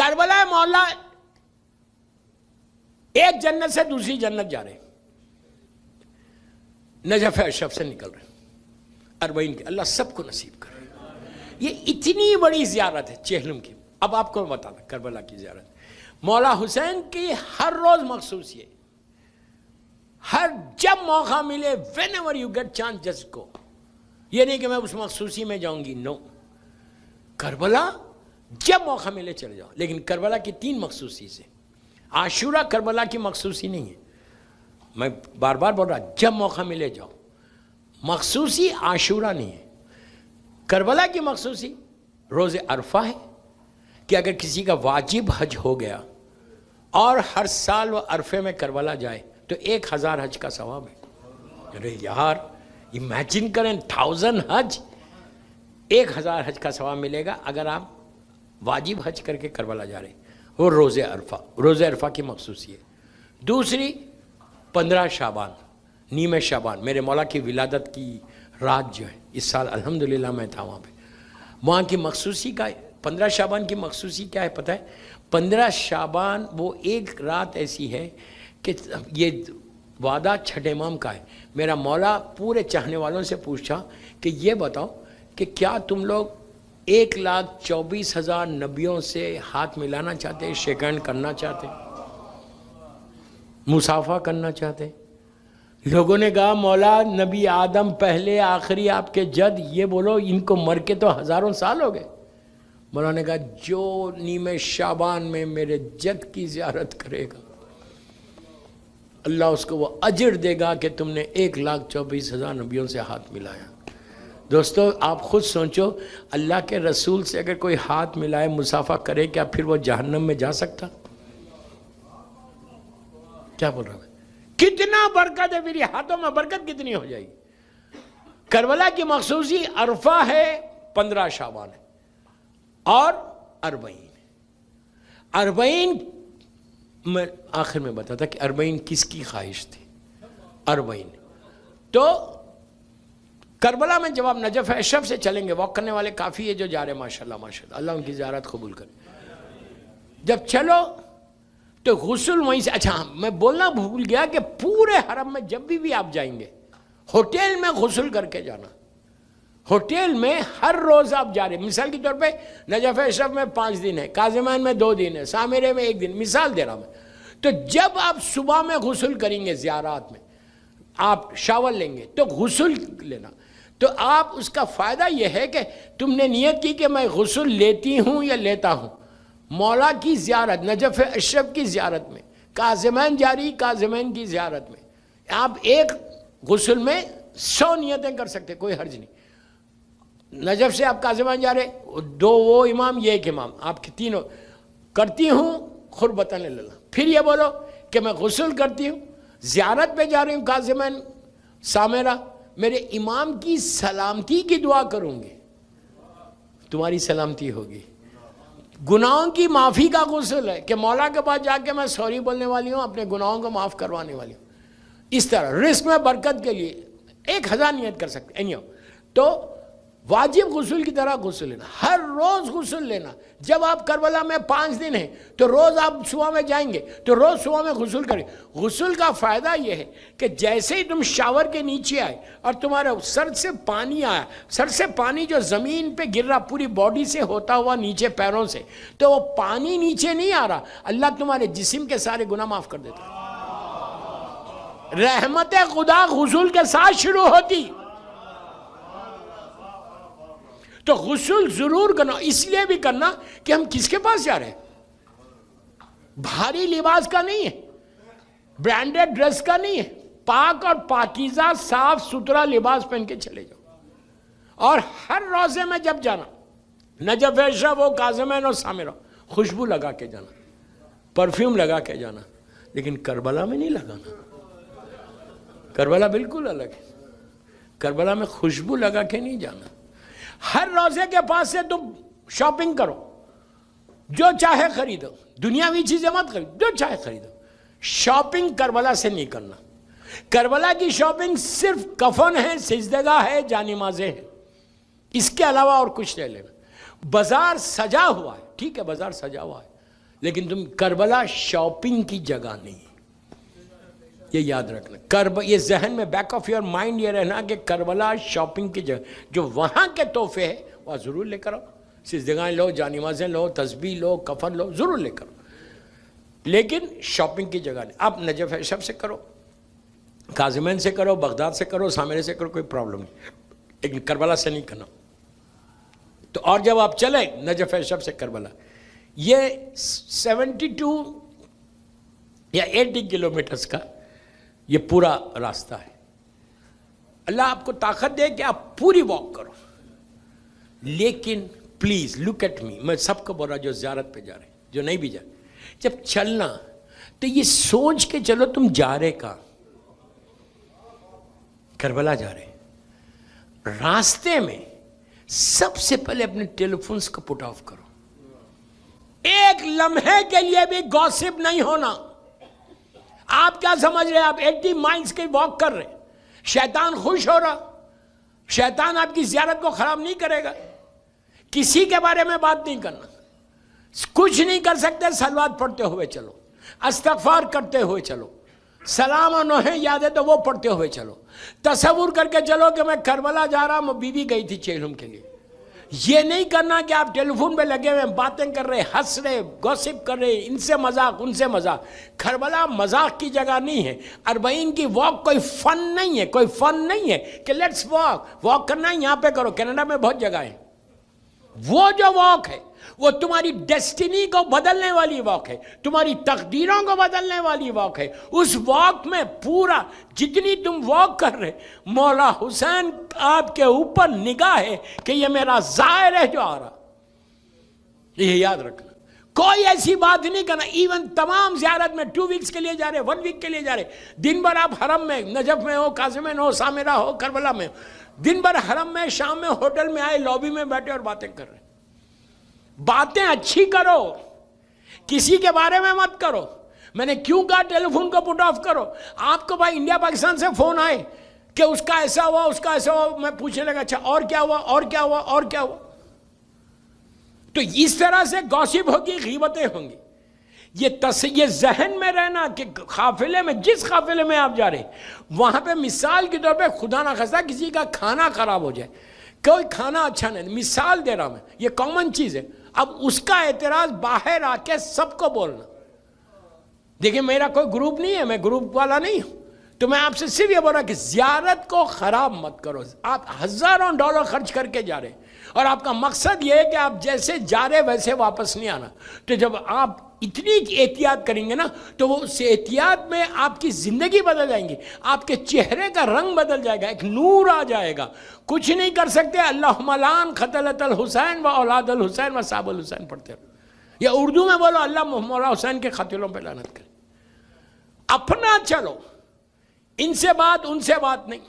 کربلا مولا ایک جنت سے دوسری جنت جا رہے ہیں، نجف اشرف سے نکل رہے ہیں 40 کے، اللہ سب کو نصیب کرے۔ یہ اتنی بڑی زیارت ہے چہلم کی۔ اب آپ کو بتانا کربلا کی زیارت، مولا حسین کی ہر روز مخصوص ہے، ہر جب موقع ملے whenever you get chance just go۔ یہ نہیں کہ میں اس مخصوصی میں جاؤں گی، نو، کربلا جب موقع ملے چلے جاؤ۔ لیکن کربلا کی 3 مخصوصی سے، عاشورہ کربلا کی مخصوصی نہیں ہے، میں بار بار بول رہا جب موقع ملے جاؤ، مخصوصی عاشورہ نہیں ہے۔ کربلا کی مخصوصی روز عرفہ ہے کہ اگر کسی کا واجب حج ہو گیا اور ہر سال وہ عرفے میں کربلا جائے تو 1000 حج کا ثواب ہے۔ ارے یار امیجن کریں 1000 حج، 1000 حج کا ثواب ملے گا اگر آپ واجب حج کر کے کربلا جا رہے ہیں۔ وہ روز عرفہ کی مخصوصی ہے۔ دوسری 15 شعبان، نیم شعبان، میرے مولا کی ولادت کی رات جو ہے، اس سال الحمدللہ میں تھا وہاں پہ، وہاں کی مخصوصی کا 15 شعبان کی مخصوصی کیا ہے پتہ ہے؟ 15 شعبان وہ ایک رات ایسی ہے کہ یہ وعدہ چھٹے امام کا ہے۔ میرا مولا پورے چاہنے والوں سے پوچھا کہ یہ بتاؤ کہ کیا تم لوگ 1,24,000 نبیوں سے ہاتھ ملانا چاہتے، شیک ہینڈ کرنا چاہتے، مصافحہ کرنا چاہتے؟ لوگوں نے کہا مولا نبی آدم پہلے، آخری آپ کے جد، یہ بولو ان کو مر کے تو ہزاروں سال ہو گئے۔ مولا نے کہا جو نیم شعبان میں میرے جد کی زیارت کرے گا اللہ اس کو وہ اجر دے گا کہ تم نے 1,24,000 نبیوں سے ہاتھ ملایا۔ دوستو آپ خود سوچو، اللہ کے رسول سے اگر کوئی ہاتھ ملائے، مصافحہ کرے، کیا پھر وہ جہنم میں جا سکتا؟ کیا بول رہا ہوں؟ کتنا برکت ہے، میری ہاتھوں میں برکت کتنی ہو جائے گی۔ کربلا کی مخصوصی عرفہ ہے، 15 شعبان ہے، اور 40 میں آخر میں بتاتا کہ 40 کس کی خواہش تھی۔ 40 تو کربلا میں جب آپ نجف اشرف سے چلیں گے، واک کرنے والے کافی ہے جو جا رہے ہیں، ماشاءاللہ ماشاءاللہ، اللہ ان کی زیارت قبول کرے۔ جب چلو تو غسل وہیں سے، اچھا میں بولنا بھول گیا کہ پورے حرم میں جب بھی آپ جائیں گے، ہوٹل میں غسل کر کے جانا۔ ہوٹل میں ہر روز آپ جا رہے ہیں، مثال کے طور پہ نجف اشرف میں 5 دن ہے، کاظمین میں 2 دن ہے، سامرے میں 1 دن، مثال دے رہا میں۔ تو جب آپ صبح میں غسل کریں گے، زیارات میں آپ شاور لیں گے تو غسل لینا، تو آپ اس کا فائدہ یہ ہے کہ تم نے نیت کی کہ میں غسل لیتی ہوں یا لیتا ہوں، مولا کی زیارت، نجف اشرف کی زیارت میں، کاظمین جاری، کاظمین کی زیارت میں آپ ایک غسل میں 100 نیتیں کر سکتے، کوئی حرج نہیں۔ نجف سے آپ کاظمین جا رہے، 2 وہ امام، یہ 1 امام، آپ کی 3 کرتی ہوں قربتاً اللہ۔ پھر یہ بولو کہ میں غسل کرتی ہوں، زیارت پہ جا رہی ہوں کاظمین سامرہ، میرے امام کی سلامتی کی دعا کروں گی، تمہاری سلامتی ہوگی۔ گناہوں کی معافی کا غسل ہے کہ مولا کے پاس جا کے میں سوری بولنے والی ہوں، اپنے گناہوں کو معاف کروانے والی ہوں۔ اس طرح رزق میں برکت کے لیے 1000 نیت کر سکتے ہیں۔ تو واجب غسل کی طرح غسل لینا، ہر روز غسل لینا۔ جب آپ کربلا میں 5 دن ہیں تو روز آپ صبح میں جائیں گے تو روز صبح میں غسل کریں۔ غسل کا فائدہ یہ ہے کہ جیسے ہی تم شاور کے نیچے آئے اور تمہارے سر سے پانی آیا، سر سے پانی جو زمین پہ گر رہا پوری باڈی سے ہوتا ہوا نیچے پیروں سے، تو وہ پانی نیچے نہیں آ رہا، اللہ تمہارے جسم کے سارے گناہ معاف کر دیتا ہے۔ رحمت خدا غسل کے ساتھ شروع ہوتی، تو غسل ضرور کرنا، اس لیے بھی کرنا کہ ہم کس کے پاس جا رہے ہیں؟ بھاری لباس کا نہیں ہے، برانڈڈ ڈریس کا نہیں ہے، پاک اور پاکیزہ صاف ستھرا لباس پہن کے چلے جاؤ۔ اور ہر روزے میں جب جانا، نجف اشرف ہو، کاظمین ہو، سامرہ، خوشبو لگا کے جانا، پرفیوم لگا کے جانا، لیکن کربلا میں نہیں لگانا۔ کربلا بالکل الگ ہے، کربلا میں خوشبو لگا کے نہیں جانا۔ ہر روزے کے پاس سے تم شاپنگ کرو، جو چاہے خریدو، دنیاوی چیزیں مت خریدو، جو چاہے خریدو۔ شاپنگ کربلا سے نہیں کرنا۔ کربلا کی شاپنگ صرف کفن ہے، سجدگاہ ہے، جانمازیں ہیں، اس کے علاوہ اور کچھ نہیں لینا۔ بازار سجا ہوا ہے، ٹھیک ہے بازار سجا ہوا ہے، لیکن تم کربلا شاپنگ کی جگہ نہیں، یہ یاد رکھنا. یہ ذہن میں بیک آف یور مائنڈ یہ رہنا کہ کربلا شاپنگ کی جگہ، جو وہاں کے تحفے ہیں وہاں ضرور لے کر آؤ، سجدگاہیں لو، جانمازیں لو، تسبیح لو، کفن لو، ضرور لے کر آؤ، لیکن شاپنگ کی جگہ نہیں. آپ نجف اشرف سے کرو، کاظمین سے کرو، بغداد سے کرو، سامرے سے کرو، کوئی پرابلم نہیں، لیکن کربلا سے نہیں کرنا. تو اور جب آپ چلے نجف اشرف سے کربلا، یہ 72 یا 80 کلومیٹرز کا یہ پورا راستہ ہے. اللہ آپ کو طاقت دے کہ آپ پوری واک کرو. لیکن پلیز لک ایٹ می، میں سب کو بول رہا جو زیارت پہ جا رہے ہیں، جو نہیں بھی جا رہے، جب چلنا تو یہ سوچ کے چلو تم جا رہے کہاں. کربلا جا رہے ہیں، راستے میں سب سے پہلے اپنے ٹیلی فونز کو پٹ آف کرو. ایک لمحے کے لیے بھی گوسپ نہیں ہونا. آپ کیا سمجھ رہے ہیں آپ 80 مائلز کی واک کر رہے ہیں، شیطان خوش ہو رہا، شیطان آپ کی زیارت کو خراب نہیں کرے گا. کسی کے بارے میں بات نہیں کرنا، کچھ نہیں کر سکتے، صلوات پڑھتے ہوئے چلو، استغفار کرتے ہوئے چلو، سلام و نوحے یاد ہے تو وہ پڑھتے ہوئے چلو. تصور کر کے چلو کہ میں کربلا جا رہا ہوں، بیوی گئی تھی چیلم کے لیے. یہ نہیں کرنا کہ آپ ٹیلی فون پہ لگے ہوئے باتیں کر رہے، ہنس رہے، گوسپ کر رہے، ان سے مذاق ان سے مذاق. کربلا مذاق کی جگہ نہیں ہے. 40 کی واک کوئی فن نہیں ہے، کوئی فن نہیں ہے کہ لیٹس واک کرنا ہے یہاں پہ کرو. کینیڈا میں بہت جگہ ہے. وہ جو واک ہے وہ تمہاری ڈیسٹینی کو بدلنے والی واک ہے، تمہاری تقدیروں کو بدلنے والی واک ہے. اس واک میں پورا جتنی تم واک کر رہے، مولا حسین آپ کے اوپر نگاہ ہے کہ یہ میرا زائر ہے جو آ رہا. یہ یاد رکھنا، کوئی ایسی بات نہیں کرنا. ایون تمام زیارت میں 2 ویکس کے لیے جا رہے، 1 ویک کے لیے جا رہے، دن بھر آپ حرم میں، نجف میں ہو، کاظمین ہو، سامرہ ہو، کربلا میں ہو، دن بھر حرم میں، شام میں ہوٹل میں آئے، لابی میں بیٹھے اور باتیں کر رہے. باتیں اچھی کرو، کسی کے بارے میں مت کرو. میں نے کیوں کہا ٹیلی فون کو پٹ آف کرو؟ آپ کو بھائی انڈیا پاکستان سے فون آئے کہ اس کا ایسا ہوا، اس کا ایسا ہوا، میں پوچھنے لگا اچھا اور کیا ہوا، اور کیا ہوا، اور کیا ہوا. تو اس طرح سے گوسپ ہوگی، غیبتیں ہوں گی. یہ ذہن میں رہنا کہ قافلے میں، جس قافلے میں آپ جا رہے ہیں وہاں پہ مثال کے طور پہ خدا نہ خواستہ کسی کا کھانا خراب ہو جائے، کوئی کھانا اچھا نہیں، مثال دے رہا میں، یہ کامن چیز ہے. اب اس کا اعتراض باہر آ کے سب کو بولنا. دیکھیں میرا کوئی گروپ نہیں ہے، میں گروپ والا نہیں ہوں، تو میں آپ سے صرف یہ بول رہا کہ زیارت کو خراب مت کرو. آپ ہزاروں ڈالر خرچ کر کے جا رہے ہیں اور آپ کا مقصد یہ ہے کہ آپ جیسے جا رہے ویسے واپس نہیں آنا. تو جب آپ اتنی احتیاط کریں گے نا تو وہ اس احتیاط میں آپ کی زندگی بدل جائیں گی، آپ کے چہرے کا رنگ بدل جائے گا، ایک نور آ جائے گا. کچھ نہیں کر سکتے، اللہم لعن قتلۃ الحسین و اولاد الحسین و صحاب الحسین پڑھتے رہو، یا اردو میں بولو اللہ مولا حسین کے قاتلوں پہ لعنت کرے. اپنا چلو، ان سے بات ان سے بات نہیں.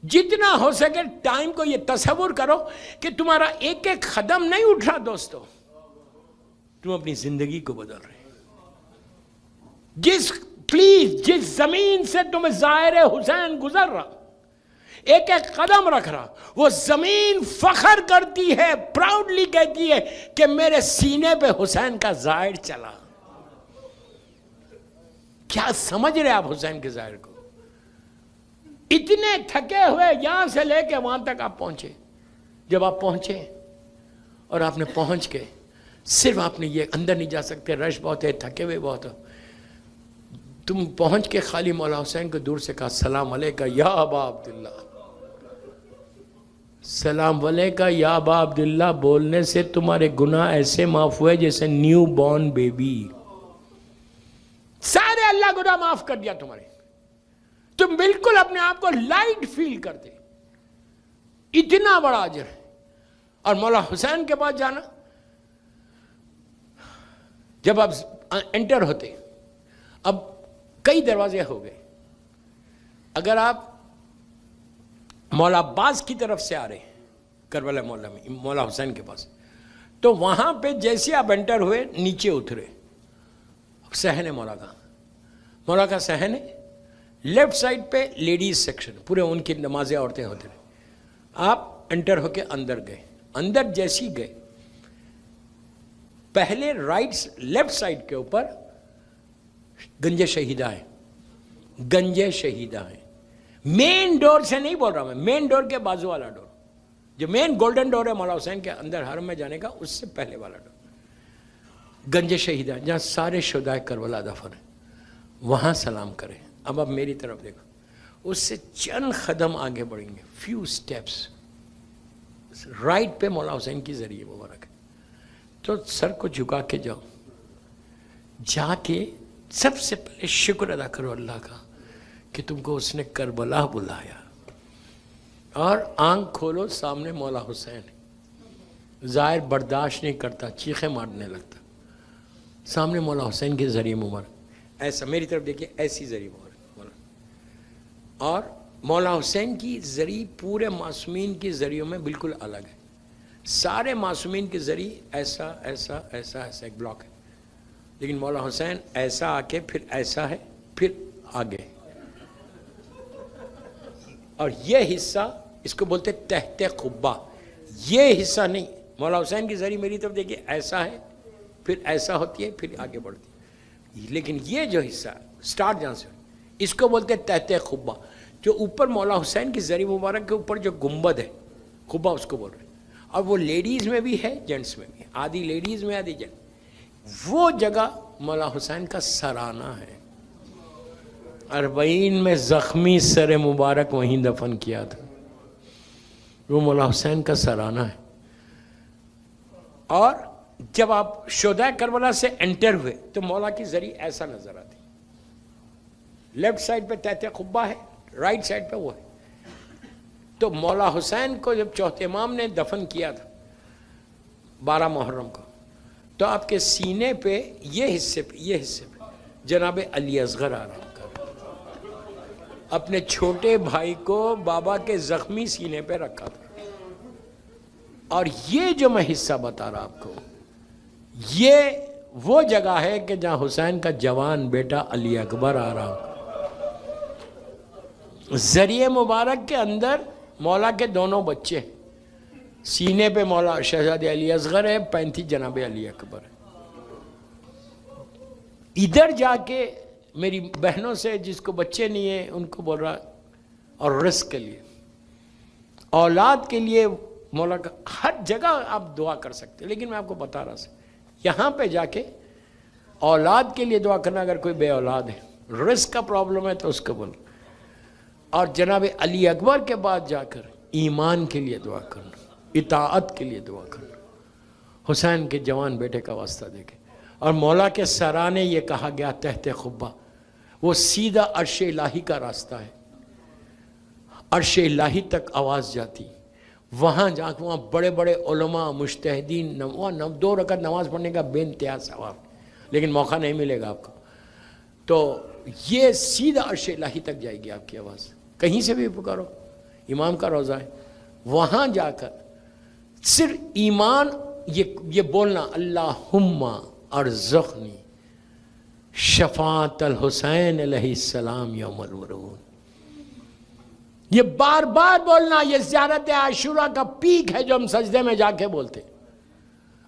جتنا ہو سکے ٹائم کو یہ تصور کرو کہ تمہارا ایک ایک قدم نہیں اٹھ رہا دوستو، تم اپنی زندگی کو بدل رہے. جس زمین سے تم ظاہر حسین گزر رہا، ایک ایک قدم رکھ رہا، وہ زمین فخر کرتی ہے، پراؤڈلی کہتی ہے کہ میرے سینے پہ حسین کا ظاہر چلا. کیا سمجھ رہے آپ حسین کے ظاہر کو؟ اتنے تھکے ہوئے یہاں سے لے کے وہاں تک آپ پہنچے. جب آپ پہنچے اور آپ نے پہنچ کے صرف آپ نے یہ اندر نہیں جا سکتے، رش بہت ہے، تھکے ہوئے بہت ہو، تم پہنچ کے خالی مولا حسین کو دور سے کہا السلام علیکہ یا ابا عبداللہ. السلام علیکہ یا ابا عبداللہ بولنے سے تمہارے گناہ ایسے معاف ہوئے جیسے نیو بورن بیبی. سارے اللہ گناہ معاف کر دیا تمہارے. تم بالکل اپنے آپ کو لائٹ فیل کرتے. اتنا بڑا اجر ہے. اور مولا حسین کے پاس جانا، جب آپ انٹر ہوتے، اب کئی دروازے ہو گئے. اگر آپ مولا عباس کی طرف سے آ رہے ہیں کربلا مولا میں مولا حسین کے پاس، تو وہاں پہ جیسے آپ انٹر ہوئے نیچے اترے، صحن ہے مولا کا. مولا کا صحن ہے، لیفٹ سائڈ پہ لیڈیز سیکشن، پورے ان کی نمازیں عورتیں ہوتے رہے. آپ انٹر ہو کے اندر گئے. اندر جیسی گئے پہلے لیفٹ سائڈ کے اوپر گنج شہیدہ ہے، گنج شہیدہ ہے. مین ڈور سے نہیں بول رہا میں، مین ڈور کے بازو والا ڈور، جو مین گولڈن ڈور ہے مولا حسین کے اندر حرم میں جانے کا، اس سے پہلے والا ڈور گنج شہیدہ، جہاں سارے شہدائے کربلا دفن ہیں. وہاں سلام کریں. اب آپ میری طرف دیکھو، اس سے چند قدم آگے بڑھیں گے، فیو سٹیپس رائٹ پہ مولا حسین کی ذریعے مبارک ہے. تو سر کو جھکا کے جاؤ، جا کے سب سے پہلے شکر ادا کرو اللہ کا کہ تم کو اس نے کربلا بلایا، اور آنکھ کھولو، سامنے مولا حسین ہے. ظاہر برداشت نہیں کرتا، چیخیں مارنے لگتا. سامنے مولا حسین کے ذریعے مبارک، ایسا میری طرف دیکھیے، ایسی ذریعے مبارک. اور مولا حسین کی ذریعے پورے معصومین کی ذریعوں میں بالکل الگ ہے. سارے معصومین کے ذریعے ایسا ایسا ایسا ایسا ایک بلاک ہے، لیکن مولا حسین ایسا آ کے پھر ایسا ہے، پھر آگے. اور یہ حصہ اس کو بولتے تحت قبہ. یہ حصہ نہیں، مولا حسین کی ذریعے میری طرف دیکھیے ایسا ہے، پھر ایسا ہوتی ہے، پھر آگے بڑھتی ہے. لیکن یہ جو حصہ سٹارٹ جہاں سے، اس کو بولتے تحت قبہ. جو اوپر مولا حسین کی ذریعے مبارک کے اوپر جو گنبد ہے، قبہ اس کو بول رہے ہیں. اور وہ لیڈیز میں بھی ہے، جینٹس میں بھی ہے، آدھی لیڈیز میں آدھی جینٹس. وہ جگہ مولا حسین کا سرانہ ہے. 40 میں زخمی سر مبارک وہیں دفن کیا تھا. وہ مولا حسین کا سرانہ ہے. اور جب آپ شہدائے کربلا سے انٹر ہوئے تو مولا کی ذریعے ایسا نظر آتی. لیفٹ سائڈ پہ تحت قبہ ہے، رائٹ سائڈ پہ وہ ہے. تو مولا حسین کو جب چوتھے امام نے دفن کیا تھا 12 محرم کو، تو آپ کے سینے پہ یہ حصے پہ جناب علی اصغر آرام کر اپنے چھوٹے بھائی کو بابا کے زخمی سینے پہ رکھا تھا. اور یہ جو میں حصہ بتا رہا آپ کو، یہ وہ جگہ ہے کہ جہاں حسین کا جوان بیٹا علی اکبر آ رہا. ذریعے مبارک کے اندر مولا کے دونوں بچے، سینے پہ مولا شہزادہ علی اصغر ہے، پینتھی جناب علی اکبر ہے. ادھر جا کے میری بہنوں سے جس کو بچے نہیں ہیں ان کو بول رہا، اور رزق کے لیے، اولاد کے لیے مولا کا ہر جگہ آپ دعا کر سکتے. لیکن میں آپ کو بتا رہا ہوں، یہاں پہ جا کے اولاد کے لیے دعا کرنا. اگر کوئی بے اولاد ہے، رزق کا پرابلم ہے، تو اس کو بول. اور جناب علی اکبر کے بعد جا کر ایمان کے لیے دعا کرنا، اطاعت کے لیے دعا کرنا، حسین کے جوان بیٹے کا واسطہ دے کے. اور مولا کے سرانے یہ کہا گیا تحت قبہ، وہ سیدھا عرش الہی کا راستہ ہے. عرش الہی تک آواز جاتی. وہاں جا کے وہاں بڑے بڑے علماء مجتہدین، 2 رکعت نماز پڑھنے کا بے انتہا ثواب، لیکن موقع نہیں ملے گا آپ کو. تو یہ سیدھا عرش الہی تک جائے گی آپ کی آواز. کہیں سے بھی پکارو، امام کا روضہ ہے، وہاں جا کر صرف ایمان یہ بولنا، اللہم ارزقنی شفاعت الحسین علیہ السلام یوم الورود. یہ بار بار بولنا، یہ زیارت عاشورہ کا پیک ہے جو ہم سجدے میں جا کے بولتے.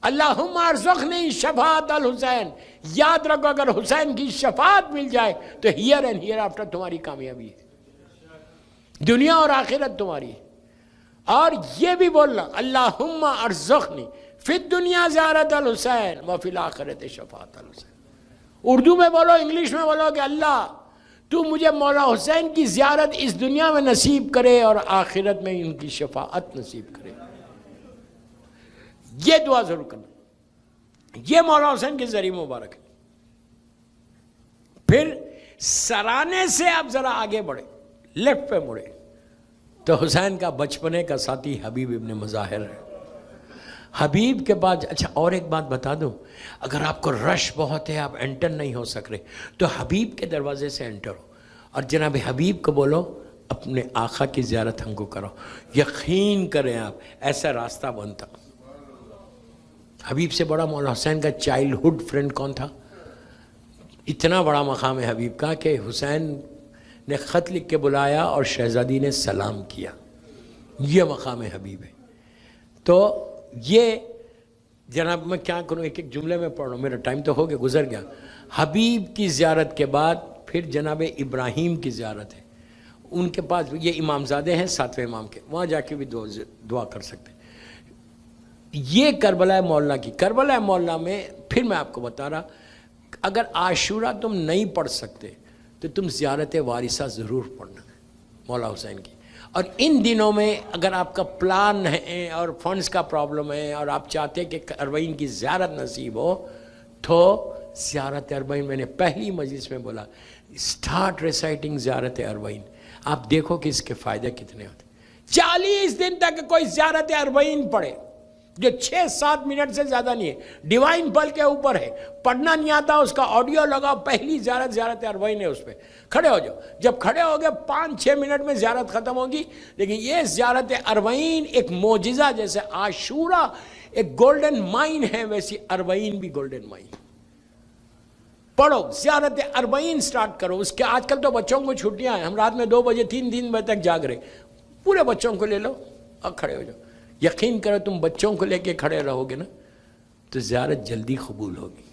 اللہم ارزقنی شفاعت الحسین. یاد رکھو، اگر حسین کی شفاعت مل جائے تو ہیئر اینڈ ہیئر آفٹر تمہاری کامیابی ہے، دنیا اور آخرت تمہاری ہے. اور یہ بھی بولنا، اللہم ارزقنی فی الدنیا زیارت الحسین وفی الآخرت شفاعت الحسین. اردو میں بولو، انگلش میں بولو کہ اللہ تو مجھے مولا حسین کی زیارت اس دنیا میں نصیب کرے اور آخرت میں ان کی شفاعت نصیب کرے. یہ دعا ضرور کرنا. یہ مولا حسین کے ذریعے مبارک ہے. پھر سرانے سے آپ ذرا آگے بڑھے، لیفٹ پہ مڑے تو حسین کا بچپنے کا ساتھی حبیب ابن مظاہر ہے. حبیب کے بعد، اچھا اور ایک بات بتا دوں، اگر آپ کو رش بہت ہے، آپ انٹر نہیں ہو سک رہے، تو حبیب کے دروازے سے انٹر ہو اور جناب حبیب کو بولو اپنے آقا کی زیارت ہم کو کرو. یقین کریں آپ، ایسا راستہ بنتا. حبیب سے بڑا مولا حسین کا چائلڈہڈ فرینڈ کون تھا؟ اتنا بڑا مقام ہے حبیب کا کہ حسین نے خط لکھ کے بلایا اور شہزادی نے سلام کیا. یہ مقام حبیب ہے. تو یہ جناب میں کیا کروں، ایک ایک جملے میں پڑھ رہا ہوں، میرا ٹائم تو ہو گیا، گزر گیا. حبیب کی زیارت کے بعد پھر جناب ابراہیم کی زیارت ہے. ان کے پاس یہ امام زادے ہیں 7ویں امام کے، وہاں جا کے بھی دعا کر سکتے ہیں. یہ کربلا مولا کی، کربلا مولا میں پھر میں آپ کو بتا رہا، اگر عاشورہ تم نہیں پڑھ سکتے تو تم زیارت وارثہ ضرور پڑھنا مولا حسین کی. اور ان دنوں میں اگر آپ کا پلان ہے اور فنڈز کا پرابلم ہے اور آپ چاہتے ہیں کہ اربعین کی زیارت نصیب ہو تو زیارت اربعین، میں نے پہلی مجلس میں بولا اسٹارٹ ریسائٹنگ زیارت اربعین. آپ دیکھو کہ اس کے فائدے کتنے ہوتے. 40 دن تک کوئی زیارت اربعین پڑھے جو 6-7 منٹ سے زیادہ نہیں ہے، ڈیوائن پل کے اوپر ہے، پڑھنا نہیں آتا اس کا آڈیو لگاؤ، پہلی زیارت اربعین ہے، اس پہ کھڑے ہو جاؤ. جب کھڑے ہو گئے 5-6 منٹ میں زیارت ختم ہوگی. لیکن یہ زیارت اربعین ایک معجزہ، جیسے عاشورہ ایک گولڈن مائن ہے ویسی اربعین بھی گولڈن مائن. پڑھو زیارت اربعین سٹارٹ کرو. اس کے آج کل تو بچوں کو چھٹیاں ہیں، ہم رات میں 2 بجے 3 بجے تک جاگ رہے، پورے بچوں کو لے لو اور کھڑے ہو جاؤ. یقین کرو تم بچوں کو لے کے کھڑے رہو گے نا تو زیارت جلدی قبول ہوگی.